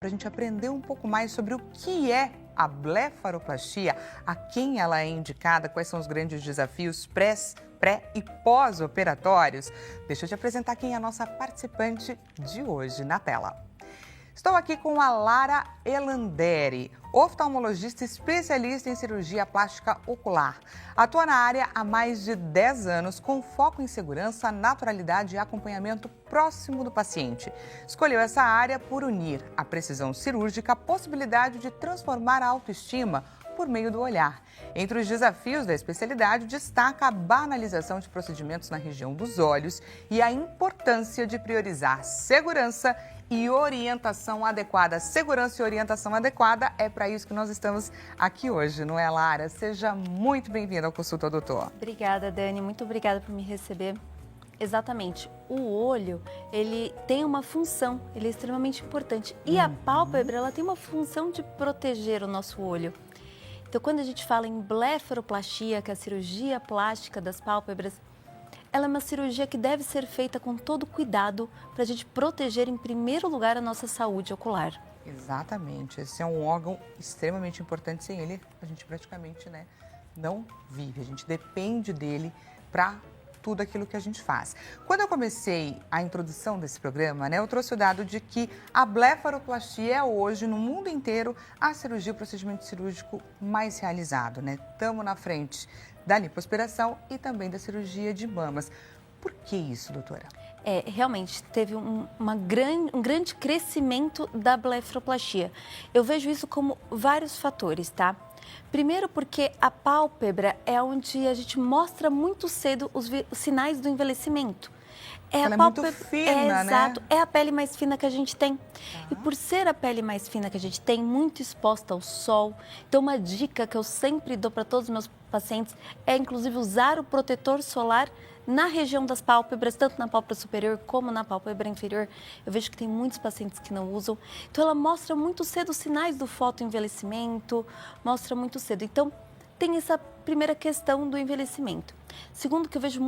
Para a gente aprender um pouco mais sobre o que é a blefaroplastia, a quem ela é indicada, quais são os grandes desafios pré e pós-operatórios. Deixa eu te apresentar quem é a nossa participante de hoje na tela. Estou aqui com a Lara Elanderi, oftalmologista especialista em cirurgia plástica ocular. Atua na área há mais de 10 anos, com foco em segurança, naturalidade e acompanhamento próximo do paciente. Escolheu essa área por unir a precisão cirúrgica, a possibilidade de transformar a autoestima por meio do olhar. Entre os desafios da especialidade, destaca a banalização de procedimentos na região dos olhos e a importância de priorizar segurança e orientação adequada. Segurança e orientação adequada é para isso que nós estamos aqui hoje, não é, Lara? Seja muito bem-vinda ao Consulta Doutor. Obrigada, Dani. Muito obrigada por me receber. Exatamente. O olho, ele tem uma função, ele é extremamente importante. E a pálpebra, ela tem uma função de proteger o nosso olho. Então, quando a gente fala em blefaroplastia, que é a cirurgia plástica das pálpebras, ela é uma cirurgia que deve ser feita com todo cuidado para a gente proteger, em primeiro lugar, a nossa saúde ocular. Exatamente. Esse é um órgão extremamente importante. Sem ele, a gente praticamente não vive. A gente depende dele para tudo aquilo que a gente faz. Quando eu comecei a introdução desse programa, eu trouxe o dado de que a blefaroplastia é hoje, no mundo inteiro, a cirurgia, o procedimento cirúrgico mais realizado, Estamos na frente da lipoaspiração e também da cirurgia de mamas. Por que isso, doutora? Realmente, teve um grande crescimento da blefaroplastia. Eu vejo isso como vários fatores, tá? Primeiro porque a pálpebra é onde a gente mostra muito cedo os sinais do envelhecimento. Ela é muito fina, Exato, é a pele mais fina que a gente tem. E por ser a pele mais fina que a gente tem, muito exposta ao sol, então uma dica que eu sempre dou para todos os meus pacientes é, inclusive, usar o protetor solar na região das pálpebras, tanto na pálpebra superior como na pálpebra inferior. Eu vejo que tem muitos pacientes que não usam. Então, ela mostra muito cedo os sinais do fotoenvelhecimento, mostra muito cedo. Então, tem essa primeira questão do envelhecimento. Segundo, que eu vejo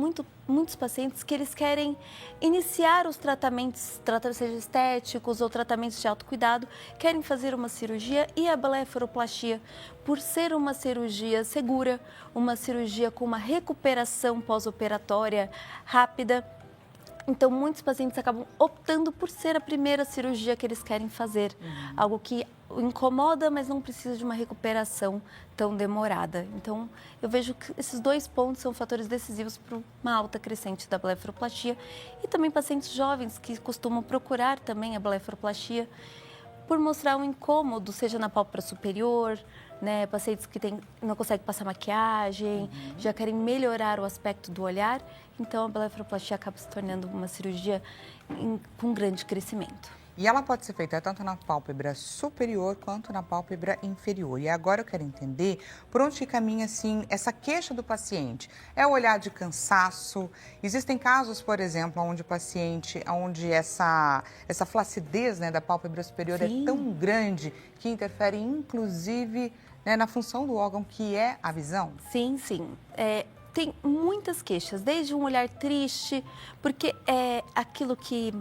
muitos pacientes que eles querem iniciar os tratamentos, seja estéticos ou tratamentos de autocuidado, querem fazer uma cirurgia e a blefaroplastia, por ser uma cirurgia segura, uma cirurgia com uma recuperação pós-operatória rápida. Então, muitos pacientes acabam optando por ser a primeira cirurgia que eles querem fazer. Algo que incomoda, mas não precisa de uma recuperação tão demorada. Então, eu vejo que esses dois pontos são fatores decisivos para uma alta crescente da blefaroplastia. E também pacientes jovens que costumam procurar também a blefaroplastia por mostrar um incômodo, seja na pálpebra superior, pacientes que não conseguem passar maquiagem, já querem melhorar o aspecto do olhar. Então, a blefaroplastia acaba se tornando uma cirurgia com grande crescimento. E ela pode ser feita tanto na pálpebra superior quanto na pálpebra inferior. E agora eu quero entender por onde caminha, assim, essa queixa do paciente. É o olhar de cansaço? Existem casos, por exemplo, onde o paciente, onde essa flacidez da pálpebra superior Sim. é tão grande que interfere, inclusive, na função do órgão, que é a visão? Sim. Tem muitas queixas, desde um olhar triste, porque é aquilo que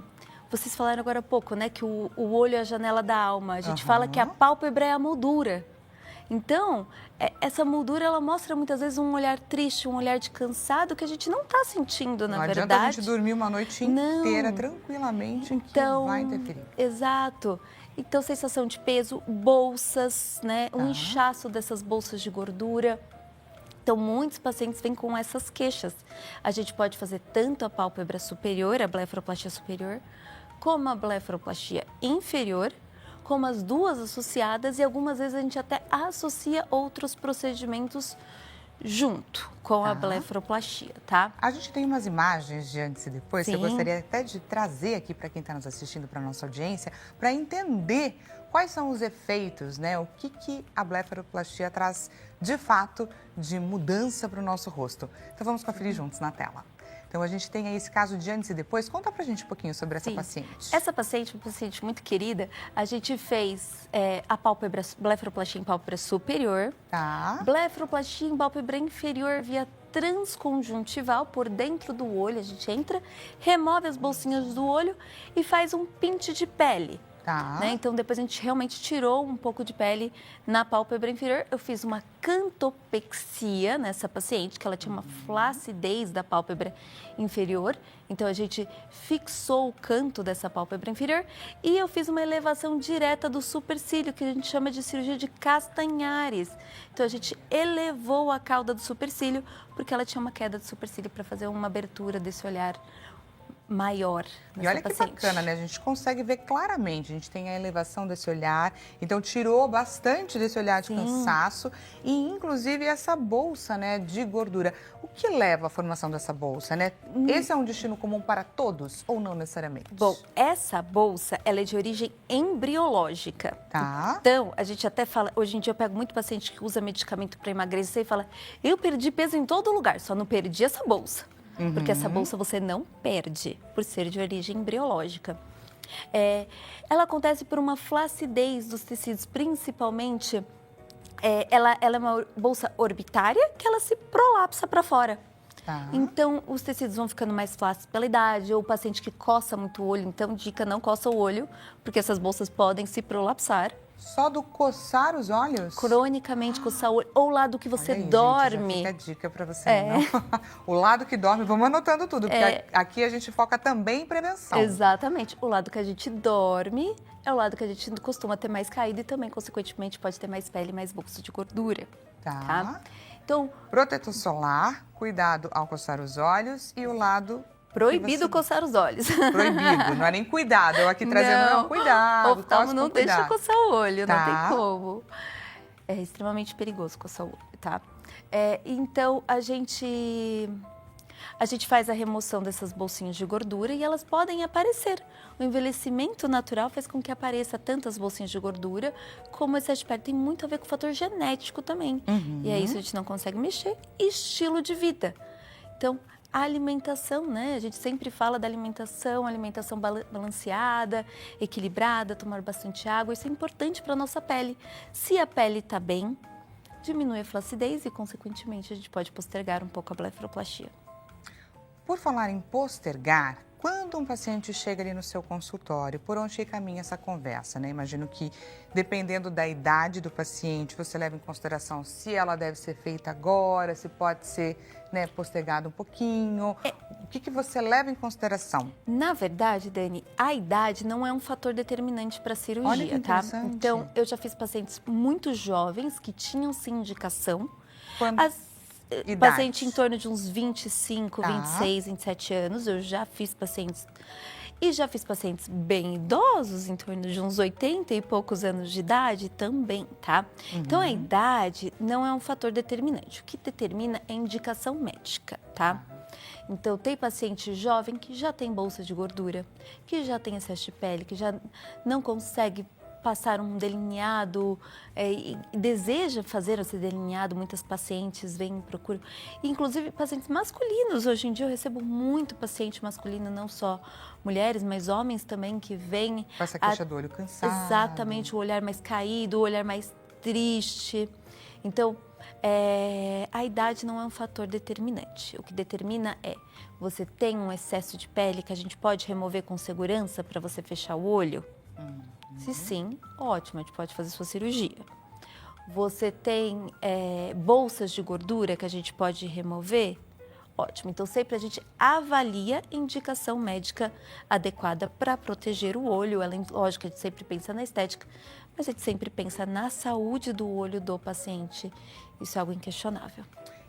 vocês falaram agora há pouco, que o olho é a janela da alma. A gente fala que a pálpebra é a moldura. Então, essa moldura, ela mostra muitas vezes um olhar triste, um olhar de cansado que a gente não está sentindo, na verdade. Não adianta a gente dormir uma noite inteira tranquilamente, que vai interferir. Exato. Então, sensação de peso, bolsas, um inchaço dessas bolsas de gordura. Então, muitos pacientes vêm com essas queixas. A gente pode fazer tanto a pálpebra superior, a blefaroplastia superior, como a blefaroplastia inferior, como as duas associadas, e algumas vezes a gente até associa outros procedimentos junto com a blefaroplastia, tá? A gente tem umas imagens de antes e depois, Sim. que eu gostaria até de trazer aqui para quem está nos assistindo, para a nossa audiência, para entender quais são os efeitos, o que a blefaroplastia traz de fato de mudança para o nosso rosto. Então vamos conferir juntos na tela. Então, a gente tem aí esse caso de antes e depois. Conta pra gente um pouquinho sobre essa paciente. Essa paciente, uma paciente muito querida, a gente fez a blefaroplastia em pálpebra superior, blefaroplastia em pálpebra inferior via transconjuntival por dentro do olho. A gente entra, remove as bolsinhas do olho e faz um pinte de pele. Tá. né? Então, depois a gente realmente tirou um pouco de pele na pálpebra inferior. Eu fiz uma cantopexia nessa paciente, que ela tinha uma flacidez da pálpebra inferior. Então, a gente fixou o canto dessa pálpebra inferior e eu fiz uma elevação direta do supercílio, que a gente chama de cirurgia de Castanhares. Então, a gente elevou a cauda do supercílio, porque ela tinha uma queda de supercílio para fazer uma abertura desse olhar maior nessa E olha que paciente. bacana, né? A gente consegue ver claramente, a gente tem a elevação desse olhar, então tirou bastante desse olhar de Sim. cansaço e inclusive essa bolsa, né, de gordura. O que leva à formação dessa bolsa, né? Esse é um destino comum para todos ou não necessariamente? Bom, essa bolsa, ela é de origem embriológica. Tá. Então, a gente até fala, hoje em dia eu pego muito paciente que usa medicamento para emagrecer e fala, eu perdi peso em todo lugar, só não perdi essa bolsa. Porque essa bolsa você não perde, por ser de origem embriológica. Ela acontece por uma flacidez dos tecidos, principalmente, ela é uma bolsa orbitária que ela se prolapsa para fora. Tá. Então, os tecidos vão ficando mais flácidos pela idade, ou o paciente que coça muito o olho, então, dica, não coça o olho, porque essas bolsas podem se prolapsar. Só do coçar os olhos? Cronicamente coçar o olho, ou o lado que você Olha aí, dorme. Gente, já fica a dica para você, não? O lado que dorme, vamos anotando tudo, porque aqui a gente foca também em prevenção. Exatamente. O lado que a gente dorme é o lado que a gente costuma ter mais caída e também, consequentemente, pode ter mais pele, mais bolsa de gordura. Tá? Então, protetor solar, cuidado ao coçar os olhos e o lado... proibido coçar os olhos. Proibido, não é nem cuidado. Eu aqui trazendo, não, cuidado. Oftalmo não deixa coçar o olho, Tá. não tem como. É extremamente perigoso coçar o olho, tá? Então, a gente faz a remoção dessas bolsinhas de gordura e elas podem aparecer. O envelhecimento natural faz com que apareça tantas bolsinhas de gordura, como excesso de pele tem muito a ver com o fator genético também. E é isso, a gente não consegue mexer. E estilo de vida. Então, a alimentação, né? A gente sempre fala da alimentação balanceada, equilibrada, tomar bastante água. Isso é importante para a nossa pele. Se a pele está bem, diminui a flacidez e, consequentemente, a gente pode postergar um pouco a blefaroplastia. Por falar em postergar, quando um paciente chega ali no seu consultório, por onde que caminha essa conversa, né? Imagino que, dependendo da idade do paciente, você leva em consideração se ela deve ser feita agora, se pode ser, né, postergado um pouquinho. O que você leva em consideração? Na verdade, Dani, a idade não é um fator determinante para a cirurgia, Olha que tá? interessante. Então, eu já fiz pacientes muito jovens que tinham sim indicação. Paciente em torno de uns 25, 26, 27 anos, eu já fiz pacientes. E já fiz pacientes bem idosos, em torno de uns 80 e poucos anos de idade também, tá? Então, a idade não é um fator determinante. O que determina é a indicação médica, tá? Então, tem paciente jovem que já tem bolsa de gordura, que já tem excesso de pele, que já não consegue passar um delineado e deseja fazer esse delineado. Muitas pacientes vêm e procuram, inclusive pacientes masculinos. Hoje em dia eu recebo muito paciente masculino, não só mulheres, mas homens também que vêm. Com essa queixa do olho cansado. Exatamente, o olhar mais caído, o olhar mais triste. Então, a idade não é um fator determinante. O que determina é, você tem um excesso de pele que a gente pode remover com segurança para você fechar o olho? Se sim, ótimo, a gente pode fazer sua cirurgia. Você tem bolsas de gordura que a gente pode remover? Ótimo. Então, sempre a gente avalia a indicação médica adequada para proteger o olho. Lógico, a gente sempre pensa na estética, mas a gente sempre pensa na saúde do olho do paciente. Isso é algo inquestionável.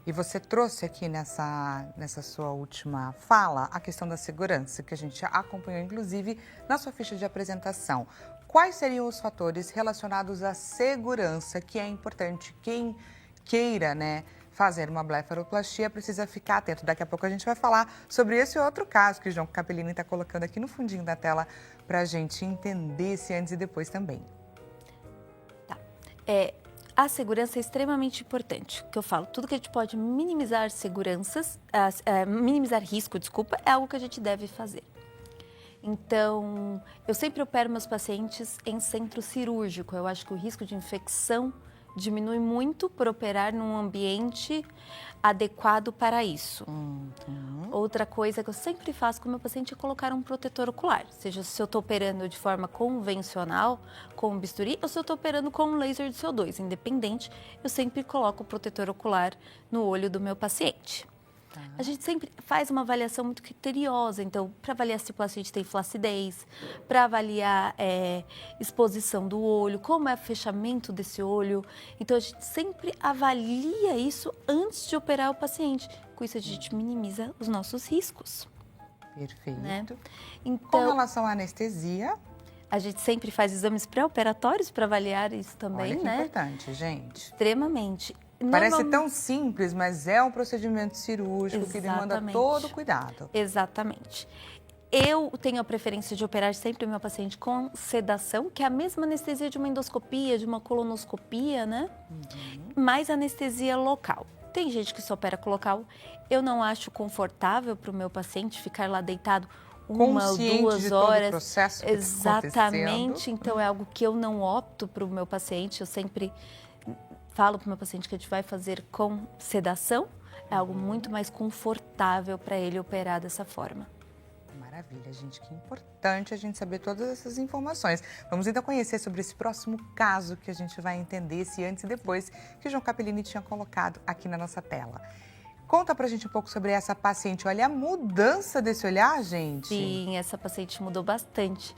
E você trouxe aqui nessa sua última fala a questão da segurança, que a gente acompanhou, inclusive, na sua ficha de apresentação. Quais seriam os fatores relacionados à segurança que é importante? Quem queira, né, fazer uma blefaroplastia precisa ficar atento. Daqui a pouco a gente vai falar sobre esse outro caso que o João Capellini está colocando aqui no fundinho da tela para a gente entender esse antes e depois também. Tá. A segurança é extremamente importante. O que eu falo, tudo que a gente pode minimizar minimizar risco, é algo que a gente deve fazer. Então, eu sempre opero meus pacientes em centro cirúrgico. Eu acho que o risco de infecção diminui muito por operar num ambiente adequado para isso. Outra coisa que eu sempre faço com o meu paciente é colocar um protetor ocular, seja se eu estou operando de forma convencional, com um bisturi, ou se eu estou operando com um laser de CO2, independente, eu sempre coloco o protetor ocular no olho do meu paciente. A gente sempre faz uma avaliação muito criteriosa, então, para avaliar se o paciente tem flacidez, para avaliar exposição do olho, como é o fechamento desse olho. Então, a gente sempre avalia isso antes de operar o paciente. Com isso, a gente minimiza os nossos riscos. Perfeito. Né? Com Então, relação à anestesia, a gente sempre faz exames pré-operatórios para avaliar isso também, olha que né? importante, gente. Extremamente. Parece tão simples, mas é um procedimento cirúrgico que demanda todo cuidado. Exatamente. Eu tenho a preferência de operar sempre o meu paciente com sedação, que é a mesma anestesia de uma endoscopia, de uma colonoscopia, né? Mais anestesia local. Tem gente que só opera com local. Eu não acho confortável para o meu paciente ficar lá deitado uma ou duas de horas. Todo o processo que Exatamente. Tá Então é algo que eu não opto para o meu paciente. Eu sempre falo para o meu paciente que a gente vai fazer com sedação. É algo muito mais confortável para ele operar dessa forma. Maravilha, gente. Que importante a gente saber todas essas informações. Vamos então conhecer sobre esse próximo caso que a gente vai entender esse antes e depois que o João Capellini tinha colocado aqui na nossa tela. Conta pra gente um pouco sobre essa paciente. Olha a mudança desse olhar, gente. Sim, essa paciente mudou bastante.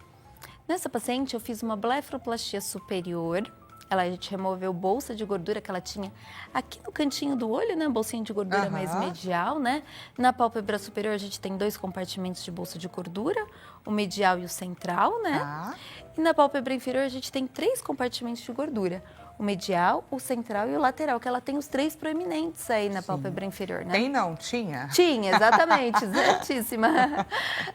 Nessa paciente eu fiz uma blefaroplastia superior. A gente removeu bolsa de gordura que ela tinha aqui no cantinho do olho, né? Bolsinha de gordura mais medial, né? Na pálpebra superior a gente tem 2 compartimentos de bolsa de gordura, o medial e o central, né? E na pálpebra inferior a gente tem 3 compartimentos de gordura. O medial, o central e o lateral, que ela tem os 3 proeminentes aí na pálpebra inferior, né? Tem não? Tinha? Tinha, exatamente, certíssima.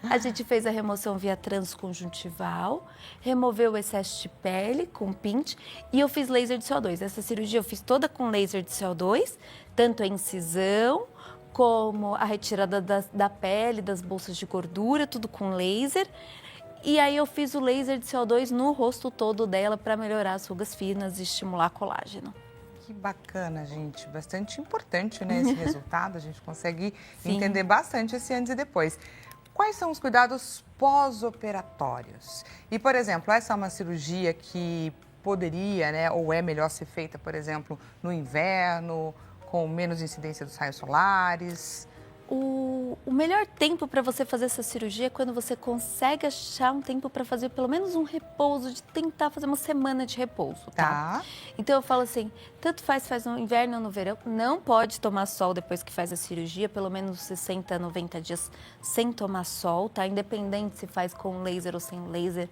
A gente fez a remoção via transconjuntival, removeu o excesso de pele com pinte e eu fiz laser de CO2. Essa cirurgia eu fiz toda com laser de CO2, tanto a incisão como a retirada da pele, das bolsas de gordura, tudo com laser. E aí eu fiz o laser de CO2 no rosto todo dela para melhorar as rugas finas e estimular colágeno. Que bacana, gente. Bastante importante, né, esse resultado. A gente consegue entender bastante esse antes e depois. Quais são os cuidados pós-operatórios? E, por exemplo, essa é uma cirurgia que poderia, né, ou é melhor ser feita, por exemplo, no inverno, com menos incidência dos raios solares? O melhor tempo para você fazer essa cirurgia é quando você consegue achar um tempo para fazer pelo menos um repouso, de tentar fazer uma semana de repouso, tá? Então eu falo assim, tanto faz no inverno ou no verão, não pode tomar sol depois que faz a cirurgia, pelo menos 60, 90 dias sem tomar sol, tá? Independente se faz com laser ou sem laser.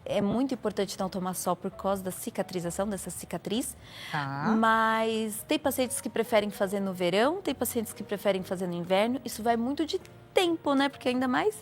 É muito importante não tomar sol por causa da cicatrização, dessa cicatriz. Mas tem pacientes que preferem fazer no verão, tem pacientes que preferem fazer no inverno. Isso vai muito de tempo, né? Porque ainda mais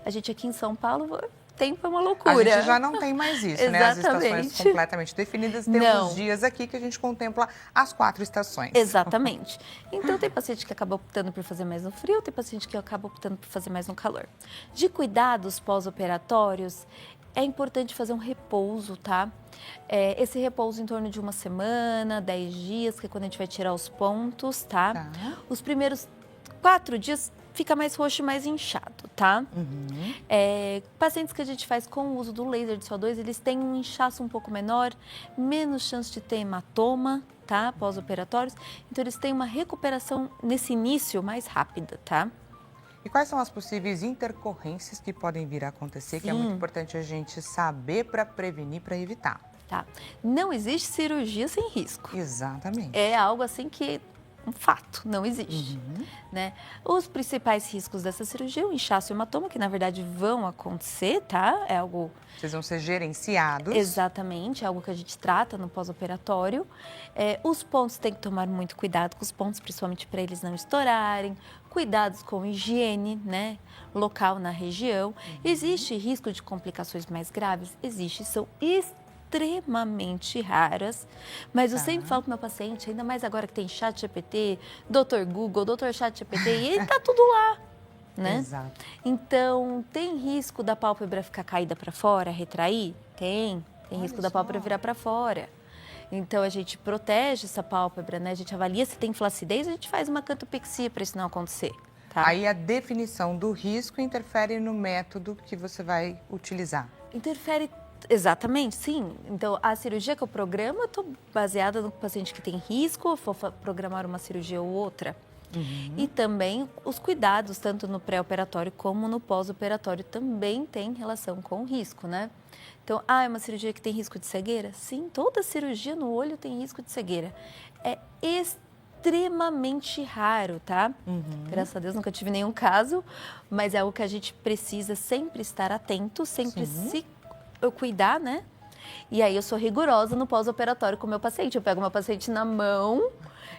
a gente aqui em São Paulo, tempo é uma loucura. A gente já não tem mais isso, né? As estações completamente definidas. Temos dias aqui que a gente contempla as 4 estações. Exatamente. Então, tem paciente que acaba optando por fazer mais no frio, tem paciente que acaba optando por fazer mais no calor. De cuidados pós-operatórios, é importante fazer um repouso, tá? Esse repouso em torno de uma semana, 10 dias, que é quando a gente vai tirar os pontos, tá? Os primeiros 4 dias fica mais roxo e mais inchado, tá? Pacientes que a gente faz com o uso do laser de CO2, eles têm um inchaço um pouco menor, menos chance de ter hematoma, tá? Pós-operatórios. Então, eles têm uma recuperação nesse início mais rápida, tá? E quais são as possíveis intercorrências que podem vir a acontecer, que é muito importante a gente saber para prevenir, para evitar? Tá. Não existe cirurgia sem risco. Exatamente. É algo assim que um fato, não existe, né? Os principais riscos dessa cirurgia, o inchaço e o hematoma, que na verdade vão acontecer, tá? É algo... Vocês vão ser gerenciados. Exatamente, é algo que a gente trata no pós-operatório. Os pontos tem que tomar muito cuidado com os pontos, principalmente para eles não estourarem. Cuidados com higiene, né? Local na região. Existe risco de complicações mais graves? Existe, são extremamente raras, mas eu sempre falo para o meu paciente, ainda mais agora que tem ChatGPT, Dr. Google, Dr. ChatGPT, e ele tá tudo lá, né? Exato. Então, tem risco da pálpebra ficar caída para fora, retrair? Tem risco da pálpebra virar para fora. Então, a gente protege essa pálpebra, né? A gente avalia se tem flacidez, a gente faz uma cantopexia para isso não acontecer, tá? Aí a definição do risco interfere no método que você vai utilizar. Interfere, exatamente, sim. Então, a cirurgia que eu programo, eu estou baseada no paciente que tem risco, eu vou programar uma cirurgia ou outra. E também os cuidados, tanto no pré-operatório como no pós-operatório, também tem relação com o risco, né? Então, é uma cirurgia que tem risco de cegueira? Sim, toda cirurgia no olho tem risco de cegueira. É extremamente raro, tá? Graças a Deus nunca tive nenhum caso, mas é algo que a gente precisa sempre estar atento, sempre se cuidar, né? E aí eu sou rigorosa no pós-operatório com o meu paciente. Eu pego meu paciente na mão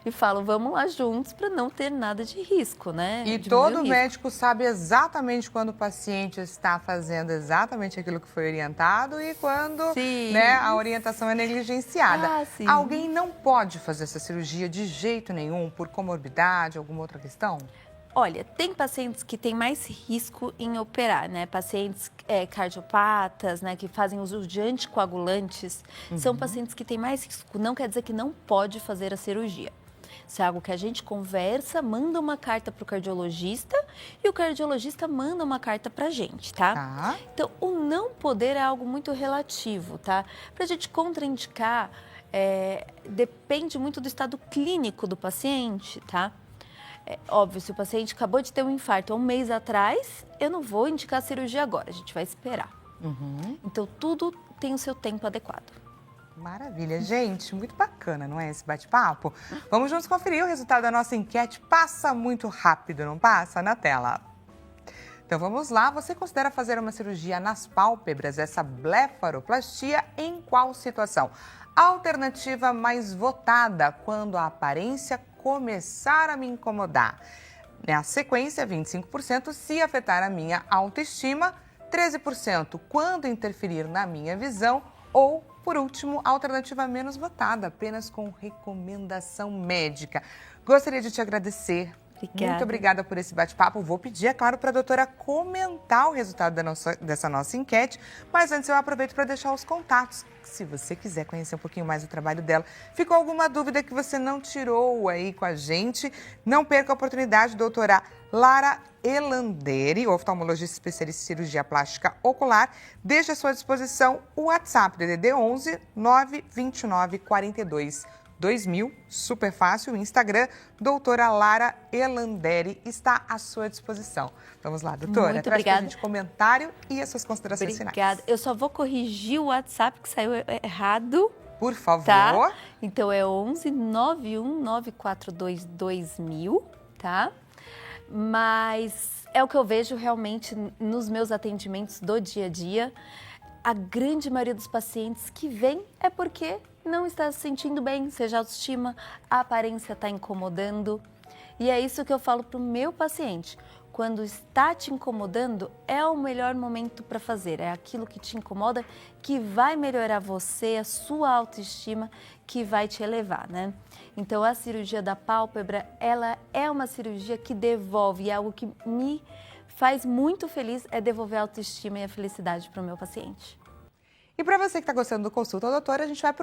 e falo, vamos lá juntos para não ter nada de risco, né? E todo médico sabe exatamente quando o paciente está fazendo exatamente aquilo que foi orientado e quando, né, a orientação é negligenciada. Alguém não pode fazer essa cirurgia de jeito nenhum por comorbidade, alguma outra questão? Olha, tem pacientes que têm mais risco em operar, né? Pacientes cardiopatas, né, que fazem uso de anticoagulantes, são pacientes que têm mais risco. Não quer dizer que não pode fazer a cirurgia. Isso é algo que a gente conversa, manda uma carta para o cardiologista e o cardiologista manda uma carta para a gente, tá? Então, o não poder é algo muito relativo, tá? Para a gente contraindicar, depende muito do estado clínico do paciente, tá? É óbvio, se o paciente acabou de ter um infarto há um mês atrás, eu não vou indicar a cirurgia agora, a gente vai esperar. Então, tudo tem o seu tempo adequado. Maravilha, gente, muito bacana, não é, esse bate-papo? Vamos juntos conferir o resultado da nossa enquete. Passa muito rápido, não passa? Na tela. Então vamos lá, você considera fazer uma cirurgia nas pálpebras, essa blefaroplastia, em qual situação? Alternativa mais votada, quando a aparência começar a me incomodar. Na sequência, 25% se afetar a minha autoestima, 13% quando interferir na minha visão ou, por último, a alternativa menos votada, apenas com recomendação médica. Gostaria de te agradecer. Muito obrigada por esse bate-papo. Vou pedir, é claro, para a doutora comentar o resultado dessa nossa enquete, mas antes eu aproveito para deixar os contatos. Se você quiser conhecer um pouquinho mais do trabalho dela, ficou alguma dúvida que você não tirou aí com a gente, não perca a oportunidade, doutora Lara Elanderi, oftalmologista especialista em cirurgia plástica ocular. Deixe à sua disposição o WhatsApp DDD 11 929 42 2000, super fácil. O Instagram, doutora Lara Elanderi, está à sua disposição. Vamos lá, doutora. Muito traz obrigada. pra gente comentário e as suas considerações finais. Obrigada. Eu só vou corrigir o WhatsApp que saiu errado. Por favor. Tá? Então é 11 91 942 2000, tá? Mas é o que eu vejo realmente nos meus atendimentos do dia a dia. A grande maioria dos pacientes que vem é porque não está se sentindo bem, seja autoestima, a aparência está incomodando. E é isso que eu falo para o meu paciente. Quando está te incomodando, é o melhor momento para fazer. É aquilo que te incomoda que vai melhorar você, a sua autoestima, que vai te elevar, né? Então, a cirurgia da pálpebra, ela é uma cirurgia que devolve, é algo que me faz muito feliz, é devolver a autoestima e a felicidade para o meu paciente. E para você que está gostando do Consulta, doutora, a gente vai para